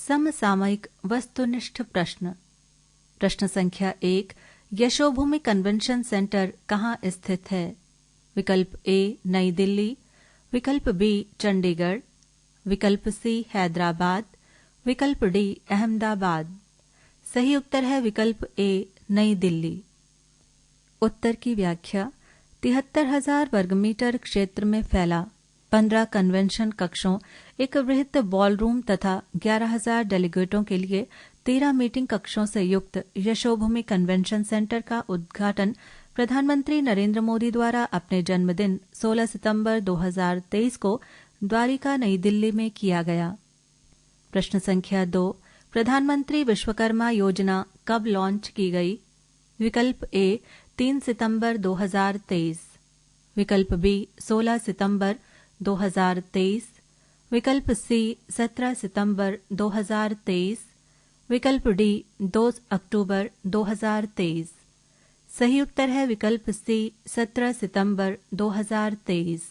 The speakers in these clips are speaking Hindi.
समसामयिक वस्तुनिष्ठ प्रश्न। प्रश्न संख्या 1, यशोभूमि कन्वेंशन सेंटर कहाँ स्थित है? विकल्प ए नई दिल्ली, विकल्प बी चंडीगढ़, विकल्प सी हैदराबाद, विकल्प डी अहमदाबाद। सही उत्तर है विकल्प ए नई दिल्ली। उत्तर की व्याख्या। 73,000 वर्गमीटर क्षेत्र में फैला 15 कन्वेंशन कक्षों, एक वृहत बॉलरूम तथा 11,000 डेलीगेटों के लिए 13 मीटिंग कक्षों से युक्त यशोभूमि कन्वेंशन सेंटर का उद्घाटन प्रधानमंत्री नरेंद्र मोदी द्वारा अपने जन्मदिन 16 सितंबर 2023 को द्वारिका नई दिल्ली में किया गया। प्रश्न संख्या 2, प्रधानमंत्री विश्वकर्मा योजना कब लॉन्च की गई? विकल्प ए 3 सितंबर 2023, विकल्प बी 16 सितंबर 2023, विकल्प सी 17 सितंबर 2023, विकल्प डी 2 अक्टूबर 2023। सही उत्तर है विकल्प सी 17 सितंबर 2023।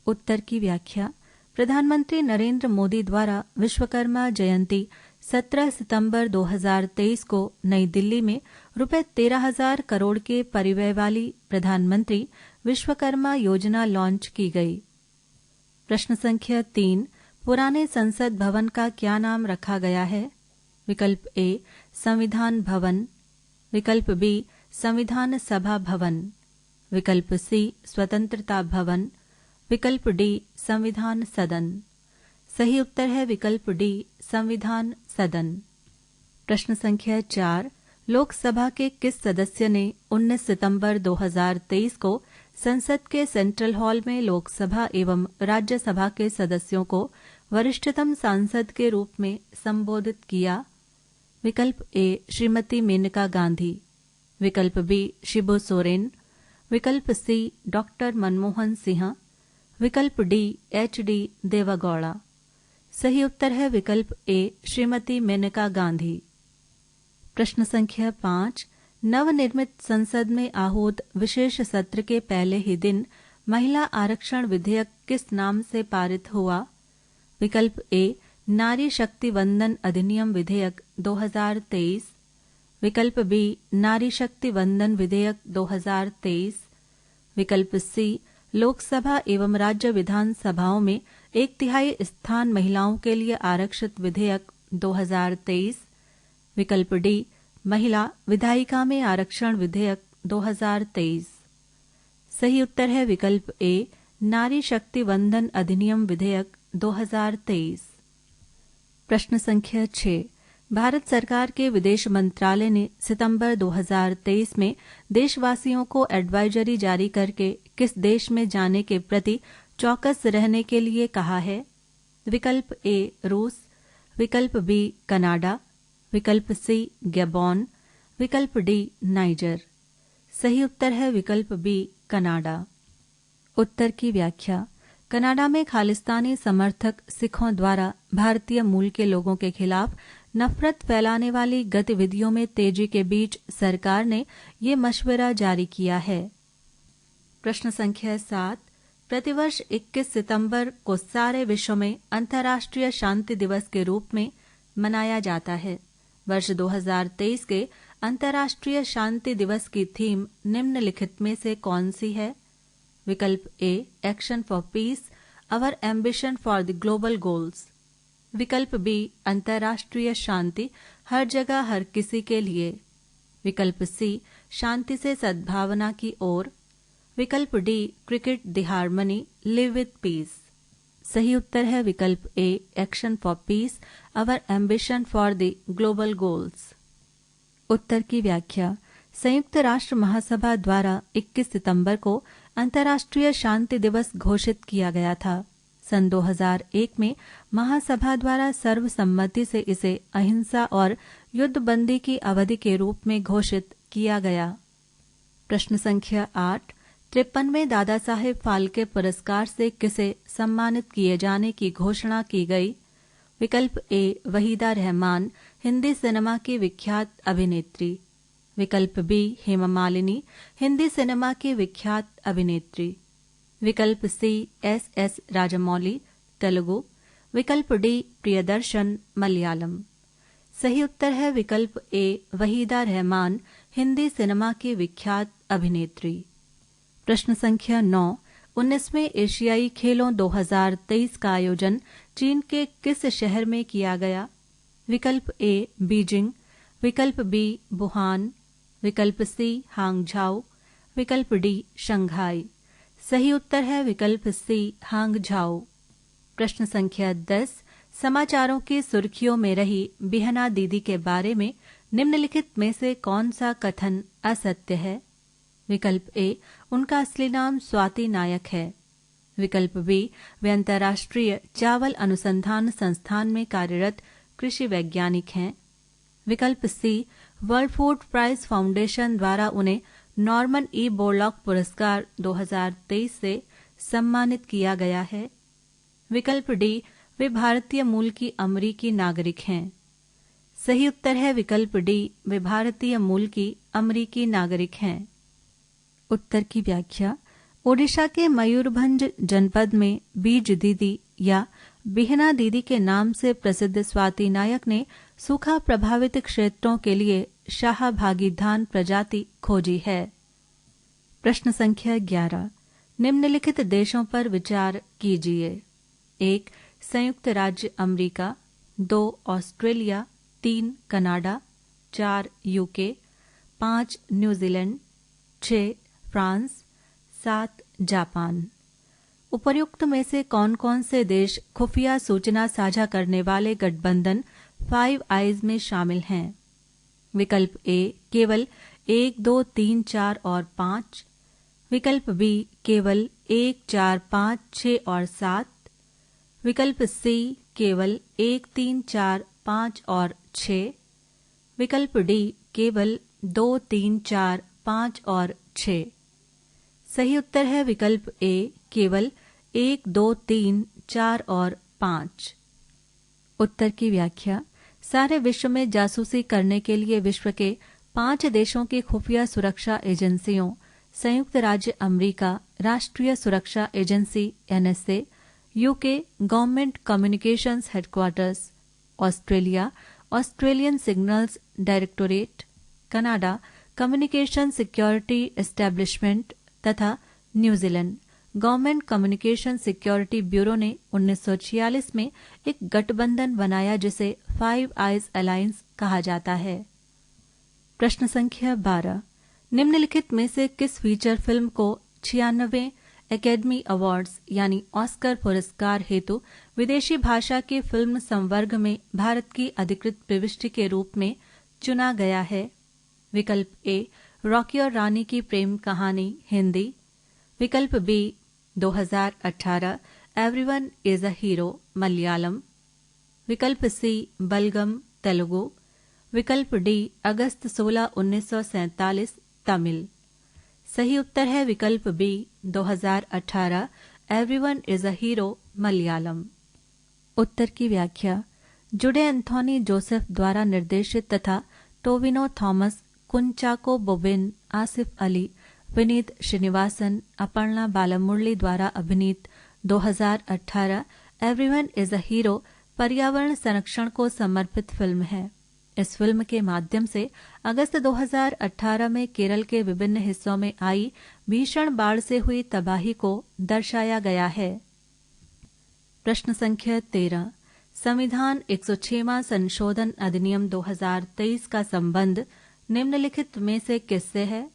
उत्तर की व्याख्या। प्रधानमंत्री नरेंद्र मोदी द्वारा विश्वकर्मा जयंती 17 सितंबर 2023 को नई दिल्ली में रुपए 13,000 करोड़ के परिव्यय वाली प्रधानमंत्री विश्वकर्मा योजना लॉन्च की गई। प्रश्न संख्या 3, पुराने संसद भवन का क्या नाम रखा गया है? विकल्प ए संविधान भवन, विकल्प बी संविधान सभा भवन, विकल्प सी स्वतंत्रता भवन, विकल्प डी संविधान सदन। सही उत्तर है विकल्प डी संविधान सदन। प्रश्न संख्या 4, लोकसभा के किस सदस्य ने 19 सितंबर 2023 को संसद के सेंट्रल हॉल में लोकसभा एवं राज्यसभा के सदस्यों को वरिष्ठतम सांसद के रूप में संबोधित किया? विकल्प ए श्रीमती मेनका गांधी, विकल्प बी शिबू सोरेन, विकल्प सी डॉक्टर मनमोहन सिंह, विकल्प डी एच.डी. देवेगौड़ा। सही उत्तर है विकल्प ए श्रीमती मेनका गांधी। प्रश्न संख्या 5, नवनिर्मित संसद में आहूत विशेष सत्र के पहले ही दिन महिला आरक्षण विधेयक किस नाम से पारित हुआ? विकल्प ए नारी शक्ति वंदन अधिनियम विधेयक 2023, विकल्प बी नारी शक्ति वंदन विधेयक 2023, विकल्प सी लोकसभा एवं राज्य विधानसभाओं में 1/3 स्थान महिलाओं के लिए आरक्षित विधेयक 2023, विकल्प डी महिला विधायिका में आरक्षण विधेयक 2023। सही उत्तर है विकल्प ए नारी शक्ति वंदन अधिनियम विधेयक 2023। प्रश्न संख्या 6, भारत सरकार के विदेश मंत्रालय ने सितंबर 2023 में देशवासियों को एडवाइजरी जारी करके किस देश में जाने के प्रति चौकस रहने के लिए कहा है? विकल्प ए रूस, विकल्प बी कनाडा, विकल्प सी गैबोन, विकल्प डी नाइजर। सही उत्तर है विकल्प बी कनाडा। उत्तर की व्याख्या। कनाडा में खालिस्तानी समर्थक सिखों द्वारा भारतीय मूल के लोगों के खिलाफ नफरत फैलाने वाली गतिविधियों में तेजी के बीच सरकार ने ये मशवरा जारी किया है। प्रश्न संख्या 7, प्रतिवर्ष 21 सितंबर को सारे विश्व में अंतर्राष्ट्रीय शांति दिवस के रूप में मनाया जाता है। वर्ष 2023 के अंतर्राष्ट्रीय शांति दिवस की थीम निम्नलिखित में से कौन सी है? विकल्प A action for peace, our ambition for the global goals, विकल्प बी अंतर्राष्ट्रीय शांति हर जगह हर किसी के लिए, विकल्प सी शांति से सद्भावना की ओर, विकल्प D cricket the harmony live with peace. सही उत्तर है विकल्प A action for peace, our ambition for the global goals. उत्तर की व्याख्या। संयुक्त राष्ट्र महासभा द्वारा 21 सितंबर को अंतर्राष्ट्रीय शांति दिवस घोषित किया गया था। सन 2001 में महासभा द्वारा सर्वसम्मति से इसे अहिंसा और युद्धबंदी की अवधि के रूप में घोषित किया गया। प्रश्न संख्या 8, 53वें दादा साहेब फाल्के पुरस्कार से किसे सम्मानित किए जाने की घोषणा की गई? विकल्प ए वहीदा रहमान, हिंदी सिनेमा की विख्यात अभिनेत्री, विकल्प बी हेमा मालिनी, हिंदी सिनेमा की विख्यात अभिनेत्री, विकल्प सी एस राजमौली, तेलुगु, विकल्प डी प्रियदर्शन मलयालम। सही उत्तर है विकल्प ए वहीदा रहमान, हिंदी सिनेमा की विख्यात अभिनेत्री। प्रश्न संख्या 9, 19वें एशियाई खेलों 2023 का आयोजन चीन के किस शहर में किया गया? विकल्प ए बीजिंग, विकल्प बी वुहान, विकल्प सी हांगझाओ, विकल्प डी शंघाई। सही उत्तर है विकल्प सी हांगझाओ। प्रश्न संख्या 10, समाचारों की सुर्खियों में रही बिहना दीदी के बारे में निम्नलिखित में से कौन सा कथन असत्य है? विकल्प ए उनका असली नाम स्वाति नायक है, विकल्प बी वे अंतर्राष्ट्रीय चावल अनुसंधान संस्थान में कार्यरत कृषि वैज्ञानिक हैं, विकल्प सी वर्ल्ड फूड प्राइज फाउंडेशन द्वारा उन्हें नॉर्मन ई बोरलॉग पुरस्कार 2023 से सम्मानित किया गया है, विकल्प डी वे भारतीय मूल की अमरीकी नागरिक हैं। सही उत्तर है विकल्प डी वे भारतीय मूल की अमरीकी नागरिक हैं। उत्तर की व्याख्या। ओडिशा के मयूरभंज जनपद में बीज दीदी या बिहना दीदी के नाम से प्रसिद्ध स्वाति नायक ने सूखा प्रभावित क्षेत्रों के लिए शाहभागी धान प्रजाति खोजी है। प्रश्न संख्या 11, निम्नलिखित देशों पर विचार कीजिए। 1 संयुक्त राज्य America, 2 Australia, 3 Canada, 4 UK, 5 New Zealand, 6 France, 7 Japan. उपर्युक्त में से कौन कौन से देश खुफिया सूचना साझा करने वाले गठबंधन फाइव आइज में शामिल हैं? विकल्प ए केवल 1, 2, 3, 4 और 5, विकल्प बी केवल 1, 4, 5, 6 और 7, विकल्प सी केवल 1, 3, 4, 5 और 6, विकल्प डी केवल 2, 3, 4, 5 और 6। सही उत्तर है विकल्प ए केवल 1, 2, 3, 4 और 5। उत्तर की व्याख्या। सारे विश्व में जासूसी करने के लिए विश्व के 5 देशों की खुफिया सुरक्षा एजेंसियों संयुक्त राज्य अमेरिका, राष्ट्रीय सुरक्षा agency NSA, UK government communications headquarters, Australia Australian signals directorate, Canada communication security establishment तथा New Zealand government communication security bureau ने 1946 में एक गठबंधन बनाया जिसे फाइव आइज अलायंस कहा जाता है। प्रश्न संख्या 12, निम्नलिखित में से किस फीचर फिल्म को 96वें एकेडमी अवार्ड्स यानी ऑस्कर पुरस्कार हेतु विदेशी भाषा की फिल्म संवर्ग में भारत की अधिकृत प्रविष्टि के रूप में चुना गया है? विकल्प ए रॉकी और रानी की प्रेम कहानी हिंदी, विकल्प B 2018 everyone is a hero Malayalam, विकल्प सी बलगम तेलुगु, विकल्प डी अगस्त 16, 1947 तमिल। सही उत्तर है विकल्प B 2018 everyone is a hero Malayalam. उत्तर की व्याख्या। जुडे एंथोनी जोसेफ द्वारा निर्देशित तथा टोविनो थॉमस, कुंचाको बोबिन, आसिफ अली, विनीत श्रीनिवासन, अपर्णा बालामुरली द्वारा अभिनीत 2018 एवरीवन इज अ हीरो पर्यावरण संरक्षण को समर्पित फिल्म है। इस फिल्म के माध्यम से अगस्त 2018 में केरल के विभिन्न हिस्सों में आई भीषण बाढ़ से हुई तबाही को दर्शाया गया है। प्रश्न संख्या 13, संविधान 106वां संशोधन अधिनियम 2023 का संबंध निम्नलिखित में से किससे है?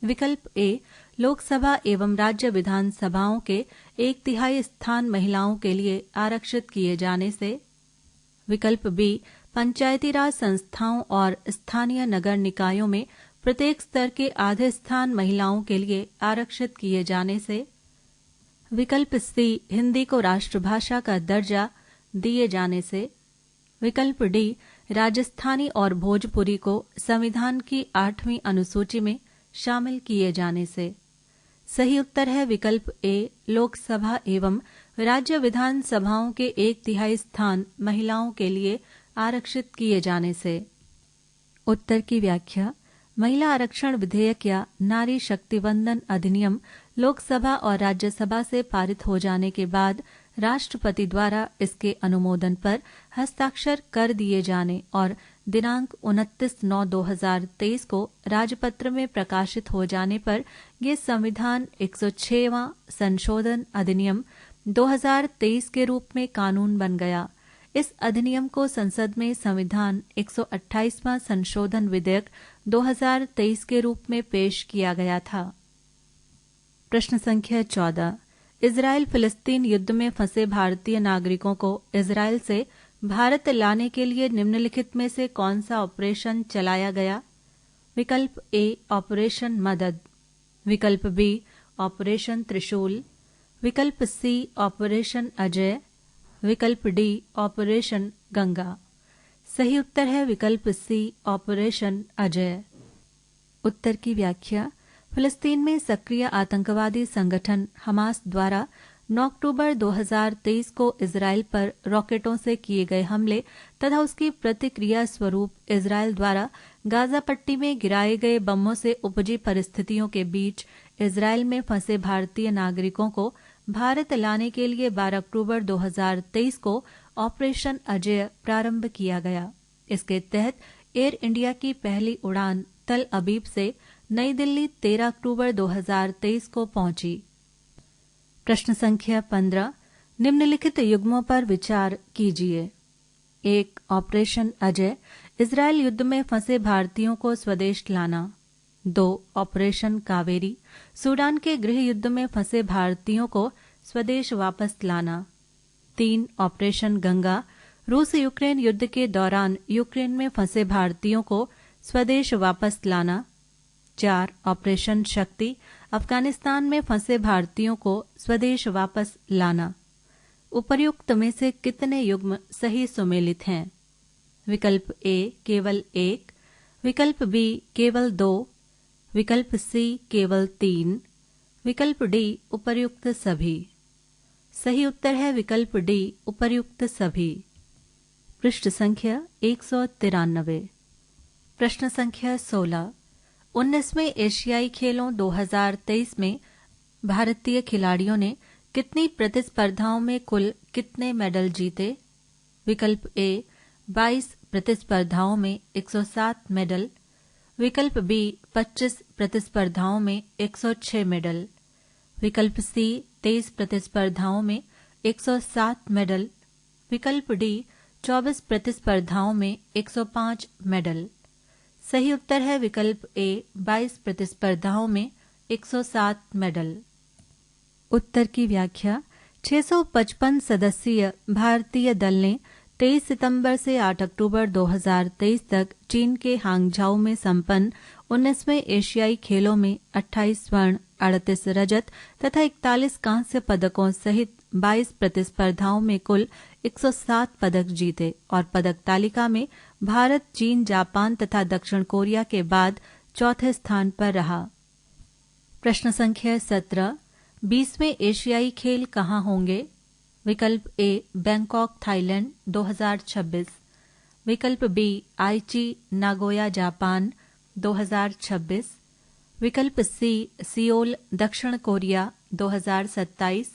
विकल्प ए लोकसभा एवं राज्य विधानसभाओं के 1/3 स्थान महिलाओं के लिए आरक्षित किए जाने से, विकल्प बी पंचायती राज संस्थाओं और स्थानीय नगर निकायों में प्रत्येक स्तर के आधे स्थान महिलाओं के लिए आरक्षित किए जाने से, विकल्प सी हिंदी को राष्ट्रभाषा का दर्जा दिए जाने से, विकल्प डी राजस्थानी और भोजपुरी को संविधान की 8वीं अनुसूची में शामिल किए जाने से। सही उत्तर है विकल्प ए लोकसभा एवं राज्य विधानसभाओं के 1/3 स्थान महिलाओं के लिए आरक्षित किए जाने से। उत्तर की व्याख्या। महिला आरक्षण विधेयक या नारी शक्ति वंदन अधिनियम लोकसभा और राज्यसभा से पारित हो जाने के बाद राष्ट्रपति द्वारा इसके अनुमोदन पर हस्ताक्षर कर दिए जाने और दिनांक 29/9/2023 को राजपत्र में प्रकाशित हो जाने पर ये संविधान 106वां संशोधन अधिनियम 2023 के रूप में कानून बन गया। इस अधिनियम को संसद में संविधान 128वां संशोधन विधेयक 2023 के रूप में पेश किया गया था। प्रश्न संख्या 14। इजराइल फिलिस्तीन युद्ध में फंसे भारतीय नागरिकों को इजराइल से भारत लाने के लिए निम्नलिखित में से कौन सा ऑपरेशन चलाया गया? विकल्प ए ऑपरेशन मदद, विकल्प बी ऑपरेशन त्रिशूल, विकल्प सी ऑपरेशन अजय, विकल्प डी ऑपरेशन गंगा। सही उत्तर है विकल्प सी ऑपरेशन अजय। उत्तर की व्याख्या। फिलिस्तीन में सक्रिय आतंकवादी संगठन हमास द्वारा 9 अक्टूबर 2023 को इजराइल पर रॉकेटों से किए गए हमले तथा उसकी प्रतिक्रिया स्वरूप इजराइल द्वारा गाजा पट्टी में गिराए गए बमों से उपजी परिस्थितियों के बीच इजराइल में फंसे भारतीय नागरिकों को भारत लाने के लिए 12 अक्टूबर 2023 को ऑपरेशन अजय प्रारंभ किया गया। इसके तहत एयर इंडिया की पहली उड़ान तल अबीब से नई दिल्ली 13 अक्टूबर 2023 को पहुंची। प्रश्न संख्या 15। निम्नलिखित युग्मों पर विचार कीजिए। 1. ऑपरेशन अजय, इजरायल युद्ध में फंसे भारतीयों को स्वदेश लाना। 2. ऑपरेशन कावेरी, सूडान के गृह युद्ध में फंसे भारतीयों को स्वदेश वापस लाना। 3. ऑपरेशन गंगा, रूस यूक्रेन युद्ध के दौरान यूक्रेन में फंसे भारतीयों को स्वदेश वापस लाना। 4. ऑपरेशन शक्ति, अफगानिस्तान में फंसे भारतीयों को स्वदेश वापस लाना। उपर्युक्त में से कितने युग्म सही सुमेलित हैं? विकल्प ए केवल 1, विकल्प बी केवल 2, विकल्प सी केवल 3, विकल्प डी उपर्युक्त सभी। सही उत्तर है विकल्प डी उपर्युक्त सभी। पृष्ठ संख्या 193। प्रश्न संख्या 16। 19वें एशियाई खेलों 2023 में भारतीय खिलाड़ियों ने कितनी प्रतिस्पर्धाओं में कुल कितने मेडल जीते? विकल्प ए 22 प्रतिस्पर्धाओं में 107 मेडल, विकल्प बी 25 प्रतिस्पर्धाओं में 106 मेडल, विकल्प सी 23 प्रतिस्पर्धाओं में 107 मेडल, विकल्प डी 24 प्रतिस्पर्धाओं में 105 मेडल। सही उत्तर है विकल्प ए 22 प्रतिस्पर्धाओं में 107 मेडल। उत्तर की व्याख्या। 655 सदस्यीय भारतीय दल ने 23 सितंबर से 8 अक्टूबर 2023 तक चीन के हांगझाऊ में संपन्न 19वें एशियाई खेलों में 28 स्वर्ण, 38 रजत तथा 41 कांस्य पदकों सहित 22 प्रतिस्पर्धाओं में कुल 107 पदक जीते और पदक तालिका में भारत, चीन, जापान तथा दक्षिण कोरिया के बाद चौथे स्थान पर रहा। प्रश्न संख्या 17। 20वें एशियाई खेल कहाँ होंगे? विकल्प ए बैंकॉक थाईलैंड 2026, विकल्प बी आईची नागोया जापान 2026, विकल्प सी सियोल दक्षिण कोरिया 2027,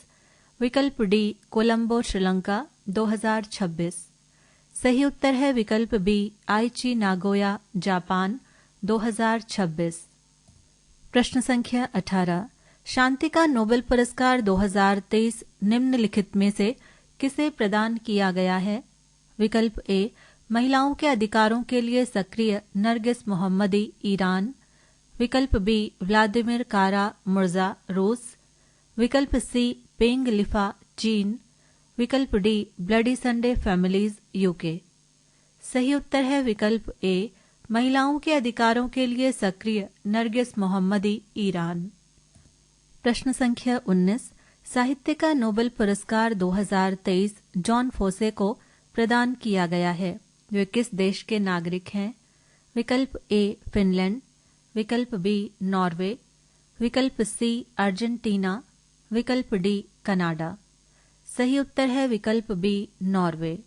विकल्प डी कोलंबो श्रीलंका 2026। सही उत्तर है विकल्प बी आईची नागोया जापान 2026। प्रश्न संख्या 18। शांति का नोबेल पुरस्कार 2023 निम्नलिखित में से किसे प्रदान किया गया है? विकल्प ए महिलाओं के अधिकारों के लिए सक्रिय नरगिस मोहम्मदी ईरान, विकल्प बी व्लादिमीर कारा मुर्जा रूस, विकल्प सी पेंग लिफा चीन, विकल्प D bloody Sunday families UK. सही उत्तर है विकल्प ए महिलाओं के अधिकारों के लिए सक्रिय नरगिस मोहम्मदी ईरान। प्रश्न संख्या 19। साहित्य का नोबेल पुरस्कार 2023 जॉन फोसे को प्रदान किया गया है। वे किस देश के नागरिक हैं? विकल्प ए फिनलैंड, विकल्प बी नॉर्वे, विकल्प सी अर्जेंटीना, विकल्प डी कनाडा। सही उत्तर है विकल्प बी नॉर्वे।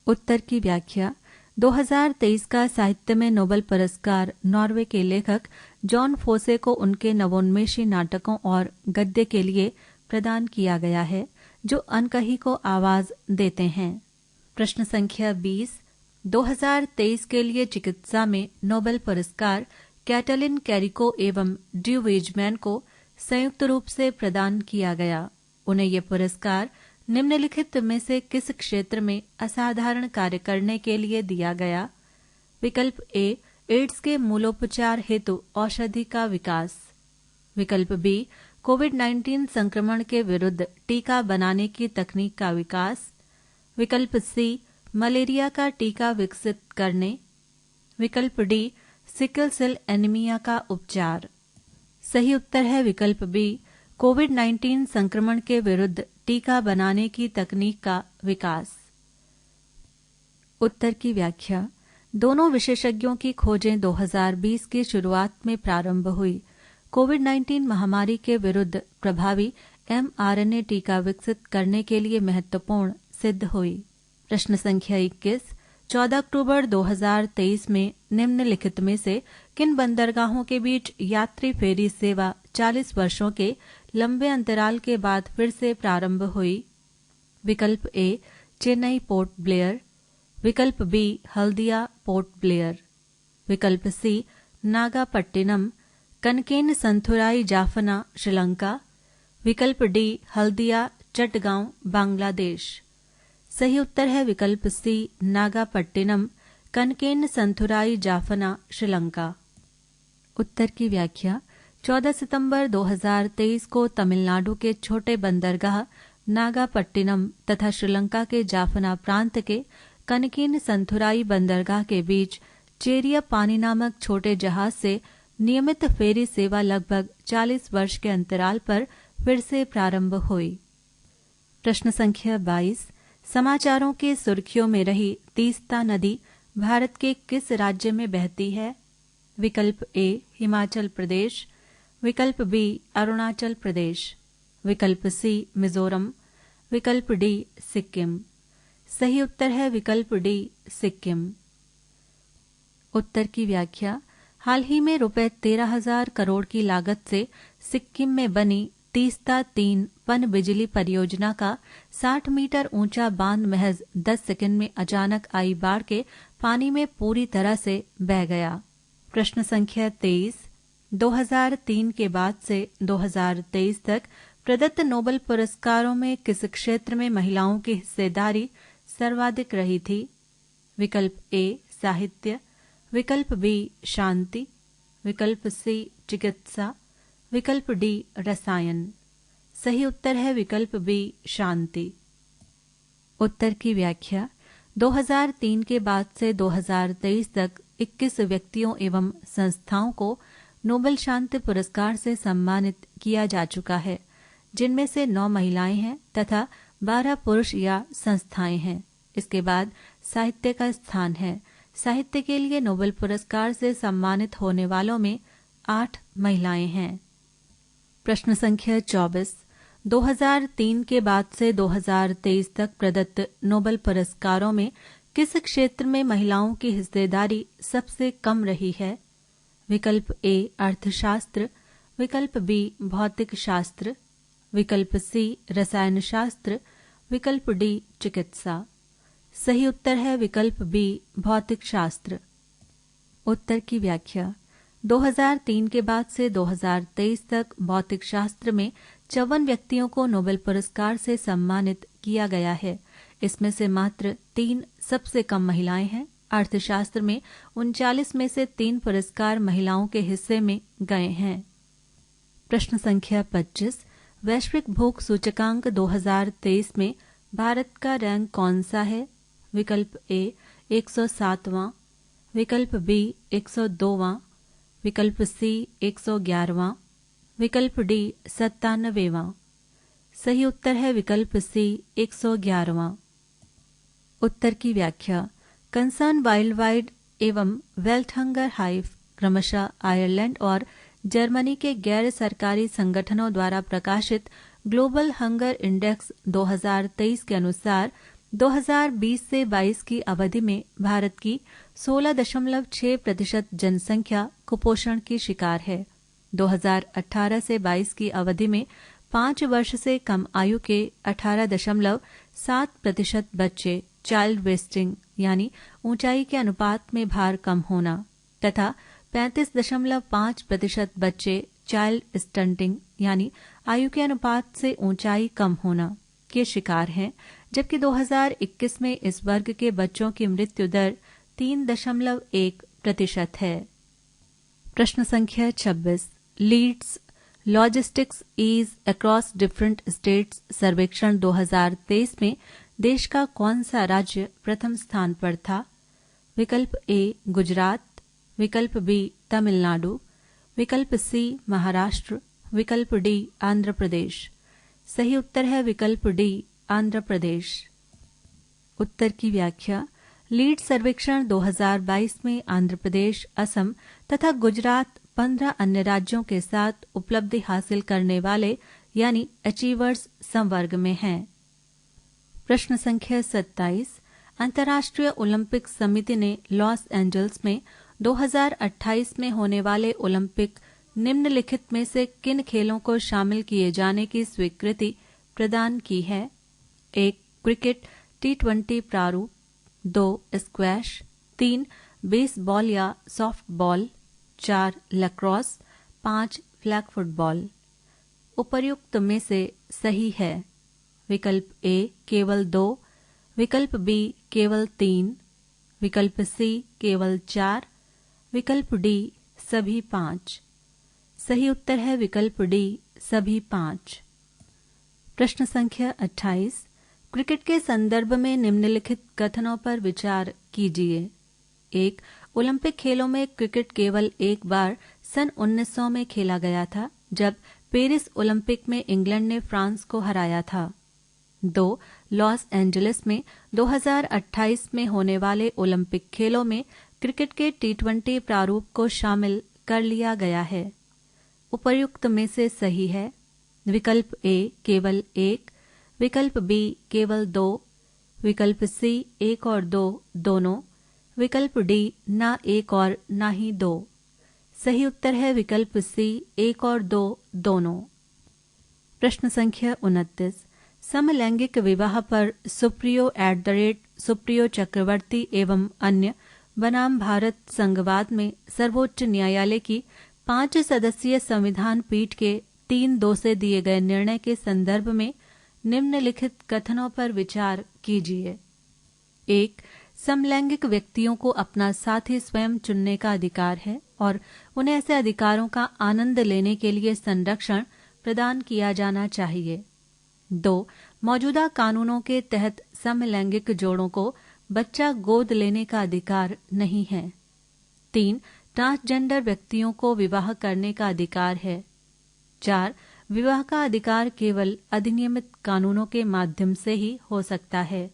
उत्तर की व्याख्या। 2023 का साहित्य में नोबेल पुरस्कार नॉर्वे के लेखक जॉन फोसे को उनके नवोन्मेषी नाटकों और गद्य के लिए प्रदान किया गया है, जो अनकही को आवाज देते हैं। प्रश्न संख्या 20, 2023 के लिए चिकित्सा में नोबेल पुरस्कार कैटलिन कैरिको एवं ड्रू वेजमैन को संयुक्त रूप से प्रदान किया गया। उन्हें ये पुरस्कार निम्नलिखित में से किस क्षेत्र में असाधारण कार्य करने के लिए दिया गया? विकल्प ए, एड्स के मूलोपचार हेतु औषधि का विकास। विकल्प बी, कोविड-19 संक्रमण के विरुद्ध टीका बनाने की तकनीक का विकास। विकल्प सी, मलेरिया का टीका विकसित करने। विकल्प डी, सिकल सेल एनीमिया का उपचार। सही उत्तर है विकल्प बी, कोविड-19 संक्रमण के विरुद्ध टीका बनाने की तकनीक का विकास। उत्तर की व्याख्या। दोनों विशेषज्ञों की खोजें 2020 की शुरुआत में प्रारंभ हुई। कोविड-19 महामारी के विरुद्ध प्रभावी mRNA टीका विकसित करने के लिए महत्वपूर्ण सिद्ध हुई। प्रश्न संख्या 21, 14 अक्टूबर 2023 में निम्नलिखित में से किन बंदरगाहों के बीच यात्री फेरी सेवा 40 वर्षों के लंबे अंतराल के बाद फिर से प्रारंभ हुई? विकल्प ए, चेन्नई पोर्ट ब्लेयर। विकल्प बी, हल्दिया पोर्ट ब्लेयर। विकल्प सी, नागापट्टिनम, कनकेन संथुराई जाफना श्रीलंका। विकल्प डी, हल्दिया चटगांव बांग्लादेश। सही उत्तर है विकल्प सी, नागापट्टिनम, कनकेन संथुराई जाफना श्रीलंका। उत्तर की व्याख्या। 14 सितंबर 2023 को तमिलनाडु के छोटे बंदरगाह नागापट्टिनम तथा श्रीलंका के जाफना प्रांत के कनकेन संथुराई बंदरगाह के बीच चेरिया पानी नामक छोटे जहाज से नियमित फेरी सेवा लगभग 40 वर्ष के अंतराल पर फिर से प्रारंभ हुई। प्रश्न संख्या 22, समाचारों की सुर्खियों में रही तीस्ता नदी भारत के किस राज्य में बहती है? विकल्प ए, हिमाचल प्रदेश। विकल्प बी, अरुणाचल प्रदेश। विकल्प सी, मिजोरम। विकल्प डी, सिक्किम। सही उत्तर है विकल्प डी, सिक्किम। उत्तर की व्याख्या। हाल ही में रुपए 13,000 करोड़ की लागत से सिक्किम में बनी तीस्ता 3 पन बिजली परियोजना का 60 मीटर ऊंचा बांध महज 10 सेकंड में अचानक आई बाढ़ के पानी में पूरी तरह से बह गया। प्रश्न संख्या 23, 2003 के बाद से 2023 तक प्रदत्त नोबेल पुरस्कारों में किस क्षेत्र में महिलाओं की हिस्सेदारी सर्वाधिक रही थी? विकल्प ए, साहित्य। विकल्प बी, शांति। विकल्प सी, चिकित्सा। विकल्प डी, रसायन। सही उत्तर है विकल्प बी, शांति। उत्तर की व्याख्या। 2003 के बाद से 2023 तक 21 व्यक्तियों एवं संस्थाओं को नोबेल शांति पुरस्कार से सम्मानित किया जा चुका है, जिनमें से 9 महिलाएं हैं तथा 12 पुरुष या संस्थाएं हैं। इसके बाद साहित्य का स्थान है। साहित्य के लिए नोबेल पुरस्कार से सम्मानित होने वालों में 8 महिलाएं हैं। प्रश्न संख्या 24, 2003 के बाद से 2023 तक प्रदत्त नोबेल पुरस्कारों में किस क्षेत्र में महिलाओं की हिस्सेदारी सबसे कम रही है? विकल्प ए, अर्थशास्त्र। विकल्प बी, भौतिक शास्त्र। विकल्प सी, रसायन शास्त्र। विकल्प डी, चिकित्सा। सही उत्तर है विकल्प बी, भौतिक शास्त्र। उत्तर की व्याख्या। 2003 के बाद से 2023 तक भौतिक शास्त्र में 54 व्यक्तियों को नोबेल पुरस्कार से सम्मानित किया गया है। इसमें से मात्र 3 सबसे कम महिलाएं हैं। अर्थशास्त्र में 39 में से 3 पुरस्कार महिलाओं के हिस्से में गए हैं। प्रश्न संख्या 25, वैश्विक भूख सूचकांक 2023 में भारत का रैंक कौन सा है? विकल्प ए, 107वां। विकल्प बी, 102वां। विकल्प सी, 111वां। विकल्प डी, 97वां। सही उत्तर है विकल्प सी, 111वां। उत्तर की व्याख्या। कंसर्न वाइल्ड वाइड एवं वेल्थ हंगर हाइव क्रमशः आयरलैंड और जर्मनी के गैर सरकारी संगठनों द्वारा प्रकाशित ग्लोबल हंगर इंडेक्स 2023 के अनुसार 2020 से 22 की अवधि में भारत की 16.6% जनसंख्या कुपोषण की शिकार है। 2018 से 22 की अवधि में 5 वर्ष से कम आयु के 18.7% बच्चे चाइल्ड वेस्टिंग यानी ऊंचाई के अनुपात में भार कम होना तथा 35.5% बच्चे चाइल्ड स्टंटिंग यानी आयु के अनुपात से ऊंचाई कम होना के शिकार हैं, जबकि 2021 में इस वर्ग के बच्चों की मृत्यु दर 3.1% है। प्रश्न संख्या 26। LEADS logistics ease across different states सर्वेक्षण 2023 में देश का कौन सा राज्य प्रथम स्थान पर था? विकल्प ए गुजरात, विकल्प बी तमिलनाडु, विकल्प सी महाराष्ट्र, विकल्प डी आंध्र प्रदेश। सही उत्तर है विकल्प डी आंध्र प्रदेश। उत्तर की व्याख्या। लीड सर्वेक्षण 2022 में आंध्र प्रदेश, असम तथा गुजरात 15 अन्य राज्यों के साथ उपलब्धि हासिल करने वाले यानी अचीवर्स संवर्ग में हैं। प्रश्न संख्या 27। अंतर्राष्ट्रीय ओलंपिक समिति ने लॉस एंजल्स में 2028 में होने वाले ओलंपिक निम्नलिखित में से किन खेलों को शामिल किए जाने की स्वीकृति प्रदान की है? 1 क्रिकेट T20 प्रारूप, 2 स्क्वैश, 3 बेसबॉल या सॉफ्टबॉल, 4 लैक्रोस, 5 फ्लैग फुटबॉल। उपर्युक्त में से सही है विकल्प ए केवल 2, विकल्प बी केवल 3, विकल्प सी केवल 4, विकल्प डी सभी 5। सही उत्तर है विकल्प डी सभी 5। प्रश्न संख्या 28। क्रिकेट के संदर्भ में निम्नलिखित कथनों पर विचार कीजिए। 1 ओलंपिक खेलों में क्रिकेट केवल एक बार सन 1900 में खेला गया था, जब पेरिस ओलंपिक में इंग्लैंड ने फ्रांस को हराया था। 2 लॉस एंजलिस में 2028 में होने वाले ओलंपिक खेलों में क्रिकेट के T20 प्रारूप को शामिल कर लिया गया है। उपर्युक्त में से सही है विकल्प ए केवल 1, विकल्प बी केवल 2, विकल्प सी 1 और 2 दोनों, विकल्प डी ना 1 और ना ही 2। सही उत्तर है विकल्प सी 1 और 2 दोनों। प्रश्न संख्या 29। समलैंगिक विवाह पर सुप्रियो चक्रवर्ती एवं अन्य बनाम भारत संघवाद में सर्वोच्च न्यायालय की 5 सदस्यीय संविधान पीठ के 3-2 से दिए गए निर्णय के संदर्भ में निम्नलिखित कथनों पर विचार कीजिए। 1 समलैंगिक व्यक्तियों को अपना साथी स्वयं चुनने का अधिकार है और उन्हें ऐसे अधिकारों का आनंद लेने के लिए संरक्षण प्रदान किया जाना चाहिए। 2 मौजूदा कानूनों के तहत समलैंगिक जोड़ों को बच्चा गोद लेने का अधिकार नहीं है। 3 ट्रांसजेंडर व्यक्तियों को विवाह करने का अधिकार है। 4 विवाह का अधिकार केवल अधिनियमित कानूनों के माध्यम से ही हो सकता है।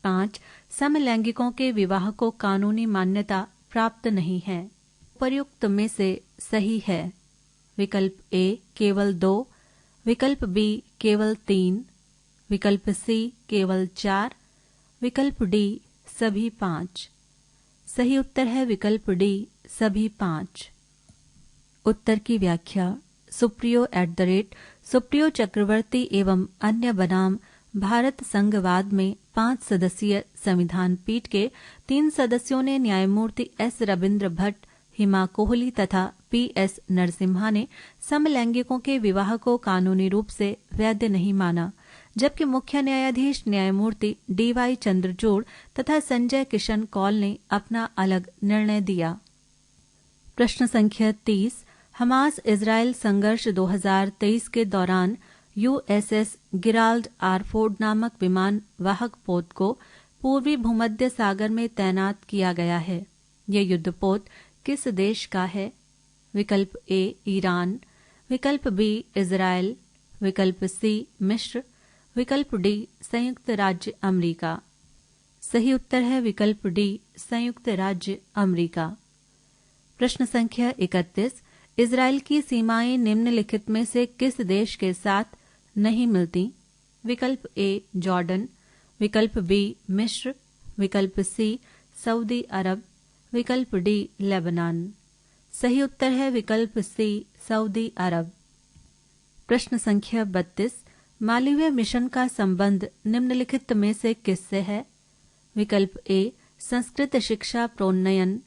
5 समलैंगिकों के विवाह को कानूनी मान्यता प्राप्त नहीं है। उपर्युक्त में से सही है विकल्प ए केवल 2, विकल्प बी केवल 3, विकल्प सी केवल 4, विकल्प डी सभी 5। सही उत्तर है विकल्प डी सभी 5। उत्तर की व्याख्या। सुप्रियो चक्रवर्ती एवं अन्य बनाम भारत संघवाद में 5 सदस्यीय संविधान पीठ के 3 सदस्यों ने न्यायमूर्ति एस रविंद्र भट्ट, हिमा कोहली तथा PS नरसिम्हा ने समलैंगिकों के विवाह को कानूनी रूप से वैध नहीं माना, जबकि मुख्य न्यायाधीश न्यायमूर्ति DY चंद्रचूड़ तथा संजय किशन कौल ने अपना अलग निर्णय दिया। प्रश्न संख्या 30। हमास इजराइल संघर्ष 2023 के दौरान USS गिराल्ड आर फोर्ड नामक विमान वाहक पोत को पूर्वी भूमध्य सागर में तैनात किया गया है। यह युद्धपोत किस देश का है? विकल्प ए ईरान, विकल्प बी इजराइल, विकल्प सी मिस्र, विकल्प डी संयुक्त राज्य अमेरिका। सही उत्तर है विकल्प डी संयुक्त राज्य अमेरिका। प्रश्न संख्या 31। इजराइल की सीमाएं निम्नलिखित में से किस देश के साथ नहीं मिलती? विकल्प ए जॉर्डन, विकल्प बी मिस्र, विकल्प सी सऊदी अरब, विकल्प डी लेबनान। सही उत्तर है विकल्प सी सऊदी अरब। प्रश्न संख्या 32, मालवीय मिशन का संबंध निम्नलिखित में से किससे है? विकल्प ए संस्कृत शिक्षा प्रोन्नयन,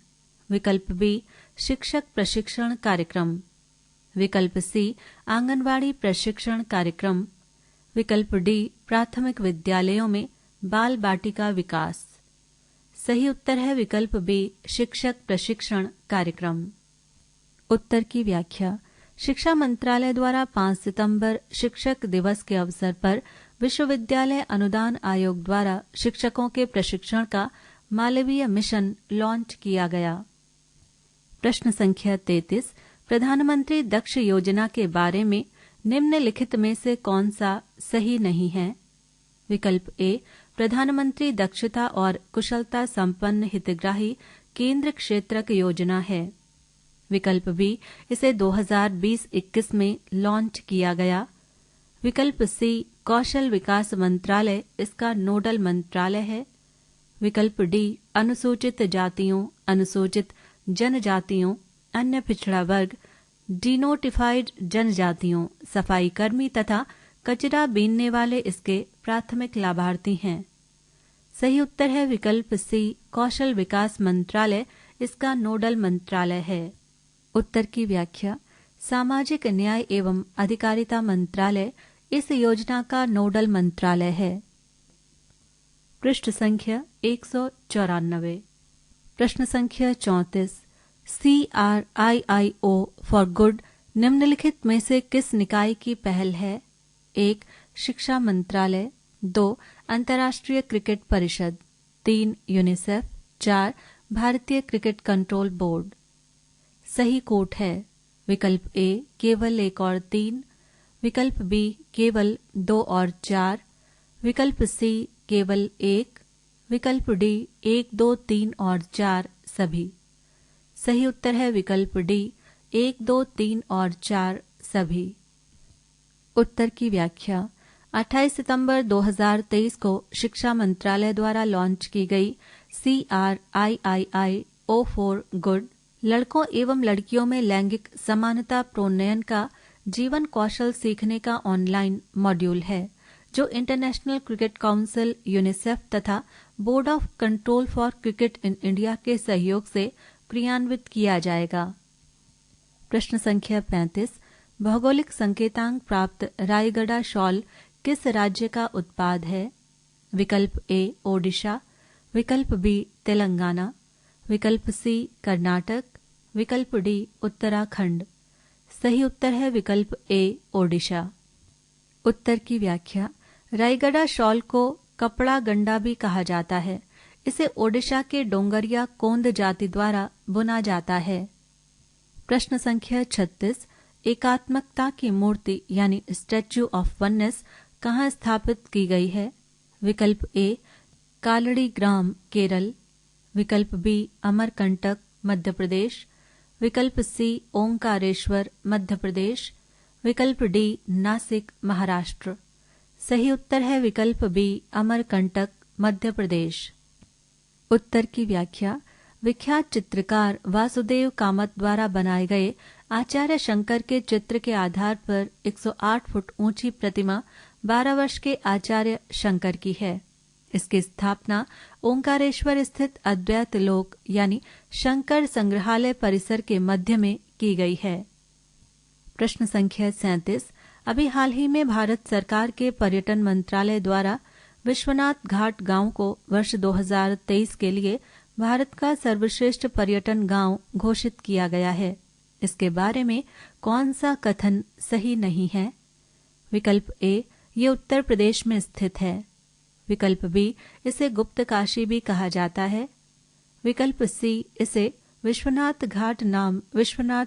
विकल्प बी शिक्षक प्रशिक्षण कार्यक्रम, विकल्प सी आंगनवाड़ी प्रशिक्षण कार्यक्रम, विकल्प डी प्राथमिक विद्यालयों में बाल बाटिका विकास। सही उत्तर है विकल्प बी शिक्षक प्रशिक्षण कार्यक्रम। उत्तर की व्याख्या। शिक्षा मंत्रालय द्वारा 5 सितंबर शिक्षक दिवस के अवसर पर विश्वविद्यालय अनुदान आयोग द्वारा शिक्षकों के प्रशिक्षण का मालवीय मिशन लॉन्च किया गया। प्रश्न संख्या 33, प्रधानमंत्री दक्ष योजना के बारे में निम्नलिखित में से कौन सा सही नहीं है? विकल्प ए प्रधानमंत्री दक्षता और कुशलता संपन्न हितग्राही केंद्र क्षेत्रक योजना है, विकल्प बी इसे 2020-21 में लॉन्च किया गया, विकल्प सी कौशल विकास मंत्रालय इसका नोडल मंत्रालय है, विकल्प डी अनुसूचित जातियों, अनुसूचित जनजातियों, अन्य पिछड़ा वर्ग, डिनोटिफाइड जनजातियों, सफाई कर्मी तथा कचरा बीनने वाले इसके प्राथमिक लाभार्थी हैं। सही उत्तर है विकल्प सी कौशल विकास मंत्रालय इसका नोडल मंत्रालय है। उत्तर की व्याख्या। सामाजिक न्याय एवं अधिकारिता मंत्रालय इस योजना का नोडल मंत्रालय है। पृष्ठ संख्या 194। प्रश्न संख्या 34, CRIIO फॉर गुड निम्नलिखित में से किस निकाय की पहल है? 1. शिक्षा मंत्रालय, 2. अंतर्राष्ट्रीय क्रिकेट परिषद, 3. यूनिसेफ, 4. भारतीय क्रिकेट कंट्रोल बोर्ड। सही कोट है विकल्प ए केवल 1 और 3, विकल्प बी केवल 2 और 4, विकल्प सी केवल 1, विकल्प डी 1, 2, 3 और 4 सभी। सही उत्तर है विकल्प डी 1, 2, 3 और 4 सभी। उत्तर की व्याख्या। 28 सितंबर 2023 को शिक्षा मंत्रालय द्वारा लॉन्च की गई CRIIO फॉर गुड लड़कों एवं लड़कियों में लैंगिक समानता प्रोन्नयन का जीवन कौशल सीखने का ऑनलाइन मॉड्यूल है, जो इंटरनेशनल क्रिकेट काउंसिल, यूनिसेफ तथा board of control for cricket in India के सहयोग से क्रियान्वित किया जाएगा। प्रश्न संख्या 35, भौगोलिक संकेतांक प्राप्त रायगढ़ शॉल किस राज्य का उत्पाद है? विकल्प ए ओडिशा, विकल्प बी तेलंगाना, विकल्प सी कर्नाटक, विकल्प डी उत्तराखंड। सही उत्तर है विकल्प ए ओडिशा। उत्तर की व्याख्या। रायगढ़ शॉल को कपड़ा गंडा भी कहा जाता है। इसे ओडिशा के डोंगरिया कोंद जाति द्वारा बुना जाता है। प्रश्न संख्या 36, एकात्मकता की मूर्ति यानी स्टैच्यू ऑफ वननेस कहाँ स्थापित की गई है? विकल्प ए कालड़ी ग्राम केरल, विकल्प बी अमरकंटक मध्य प्रदेश, विकल्प सी ओंकारेश्वर मध्य प्रदेश, विकल्प डी नासिक महाराष्ट्र। सही उत्तर है विकल्प बी अमरकंटक मध्य प्रदेश। उत्तर की व्याख्या। विख्यात चित्रकार वासुदेव कामत द्वारा बनाए गए आचार्य शंकर के चित्र के आधार पर 108 फुट ऊंची प्रतिमा 12 वर्ष के आचार्य शंकर की है। इसकी स्थापना ओंकारेश्वर स्थित अद्वैत लोक यानी शंकर संग्रहालय परिसर के मध्य में की गई है। प्रश्न संख्या 37, अभी हाल ही में भारत सरकार के पर्यटन मंत्रालय द्वारा विश्वनाथ घाट गांव को वर्ष 2023 के लिए भारत का सर्वश्रेष्ठ पर्यटन गांव घोषित किया गया है। इसके बारे में कौन सा कथन सही नहीं है? विकल्प ए ये उत्तर प्रदेश में स्थित है, विकल्प बी इसे गुप्त काशी भी कहा जाता है, विकल्प सी इसे विश्वनाथ घाट नाम विश्वनाथ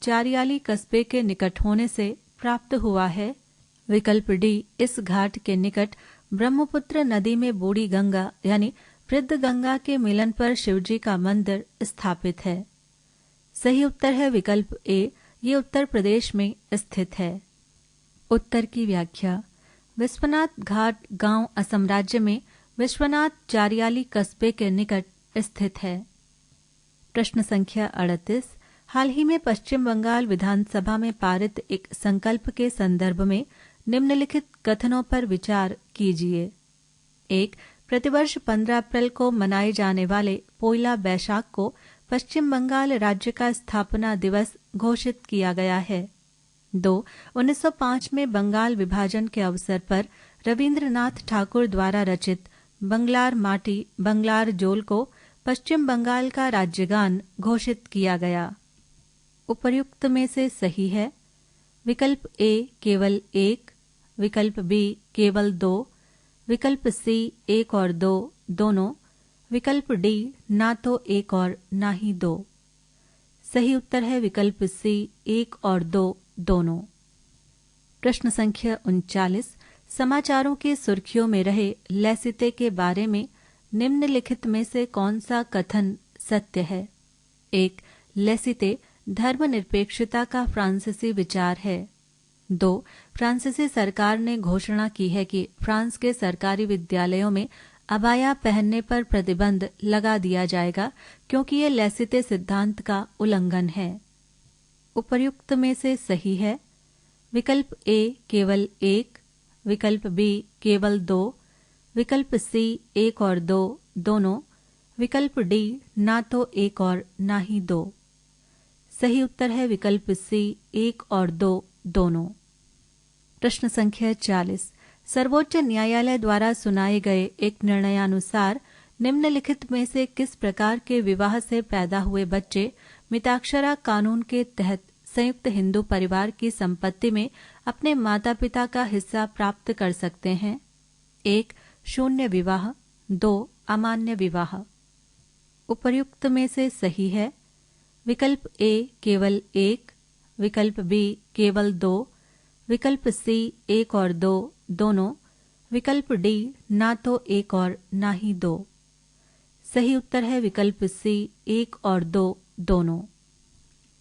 चारियाली कस्बे के निकट होने से प्राप्त हुआ है, विकल्प डी इस घाट के निकट ब्रह्मपुत्र नदी में बूढ़ी गंगा यानी वृद्ध गंगा के मिलन पर शिवजी का मंदिर स्थापित है। सही उत्तर है विकल्प ए ये उत्तर प्रदेश में स्थित है। उत्तर की व्याख्या। विश्वनाथ घाट गांव असम राज्य में विश्वनाथ चारियाली कस्बे के निकट स्थित है। प्रश्न संख्या 38, हाल ही में पश्चिम बंगाल विधानसभा में पारित एक संकल्प के संदर्भ में निम्नलिखित कथनों पर विचार कीजिए। 1. प्रतिवर्ष 15 अप्रैल को मनाए जाने वाले पोइला बैशाख को पश्चिम बंगाल राज्य का स्थापना दिवस घोषित किया गया है। 2. 1905 में बंगाल विभाजन के अवसर पर रविंद्रनाथ ठाकुर द्वारा रचित बंगलार माटी बंगलार जोल को पश्चिम बंगाल का राज्यगान घोषित किया गया। उपर्युक्त में से सही है विकल्प ए केवल 1, विकल्प बी केवल 2, विकल्प सी 1 और 2 दोनों, विकल्प डी ना तो 1 और ना ही 2। सही उत्तर है विकल्प सी 1 और 2 दोनों। प्रश्न संख्या 39, समाचारों की सुर्खियों में रहे लेसिते के बारे में निम्नलिखित में से कौन सा कथन सत्य है? 1. लेसिते धर्मनिरपेक्षता का फ्रांसीसी विचार है। 2. फ्रांसीसी सरकार ने घोषणा की है कि फ्रांस के सरकारी विद्यालयों में अबाया पहनने पर प्रतिबंध लगा दिया जाएगा क्योंकि ये लेसिते सिद्धांत का उल्लंघन है। उपर्युक्त में से सही है विकल्प ए केवल 1, विकल्प बी केवल 2, विकल्प सी 1 और 2 दोनों, विकल्प डी ना तो 1 और ना ही 2। सही उत्तर है विकल्प सी 1 और 2 दोनों। प्रश्न संख्या 40, सर्वोच्च न्यायालय द्वारा सुनाए गए एक निर्णयानुसार निम्नलिखित में से किस प्रकार के विवाह से पैदा हुए बच्चे मिताक्षरा कानून के तहत संयुक्त हिंदू परिवार की संपत्ति में अपने माता पिता का हिस्सा प्राप्त कर सकते हैं? 1. शून्य विवाह, 2. अमान्य विवाह। उपर्युक्त में से सही है विकल्प ए केवल 1, विकल्प बी केवल 2, विकल्प सी 1 और 2 दोनों, विकल्प डी ना तो 1 और ना ही 2। सही उत्तर है विकल्प सी 1 और 2 दोनों।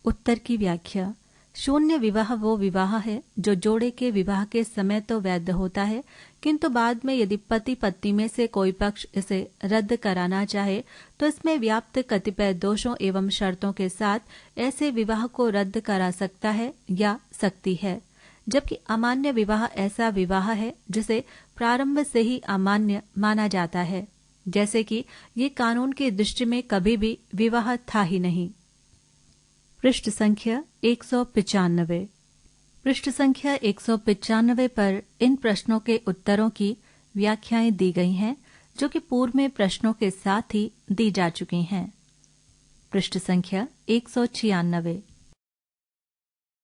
उत्तर की व्याख्या। शून्य विवाह वो विवाह है जो जोड़े के विवाह के समय तो वैध होता है, किंतु बाद में यदि पति पत्नी में से कोई पक्ष इसे रद्द कराना चाहे तो इसमें व्याप्त कतिपय दोषों एवं शर्तों के साथ ऐसे विवाह को रद्द करा सकता है या सकती है। जबकि अमान्य विवाह ऐसा विवाह है जिसे प्रारंभ से ही अमान्य माना जाता है, जैसे कि ये कानून की दृष्टि में कभी भी विवाह था ही नहीं। पृष्ठ संख्या 195। पृष्ठ संख्या 195 पर इन प्रश्नों के उत्तरों की व्याख्याएं दी गई हैं जो कि पूर्व में प्रश्नों के साथ ही दी जा चुकी हैं। पृष्ठ संख्या 196।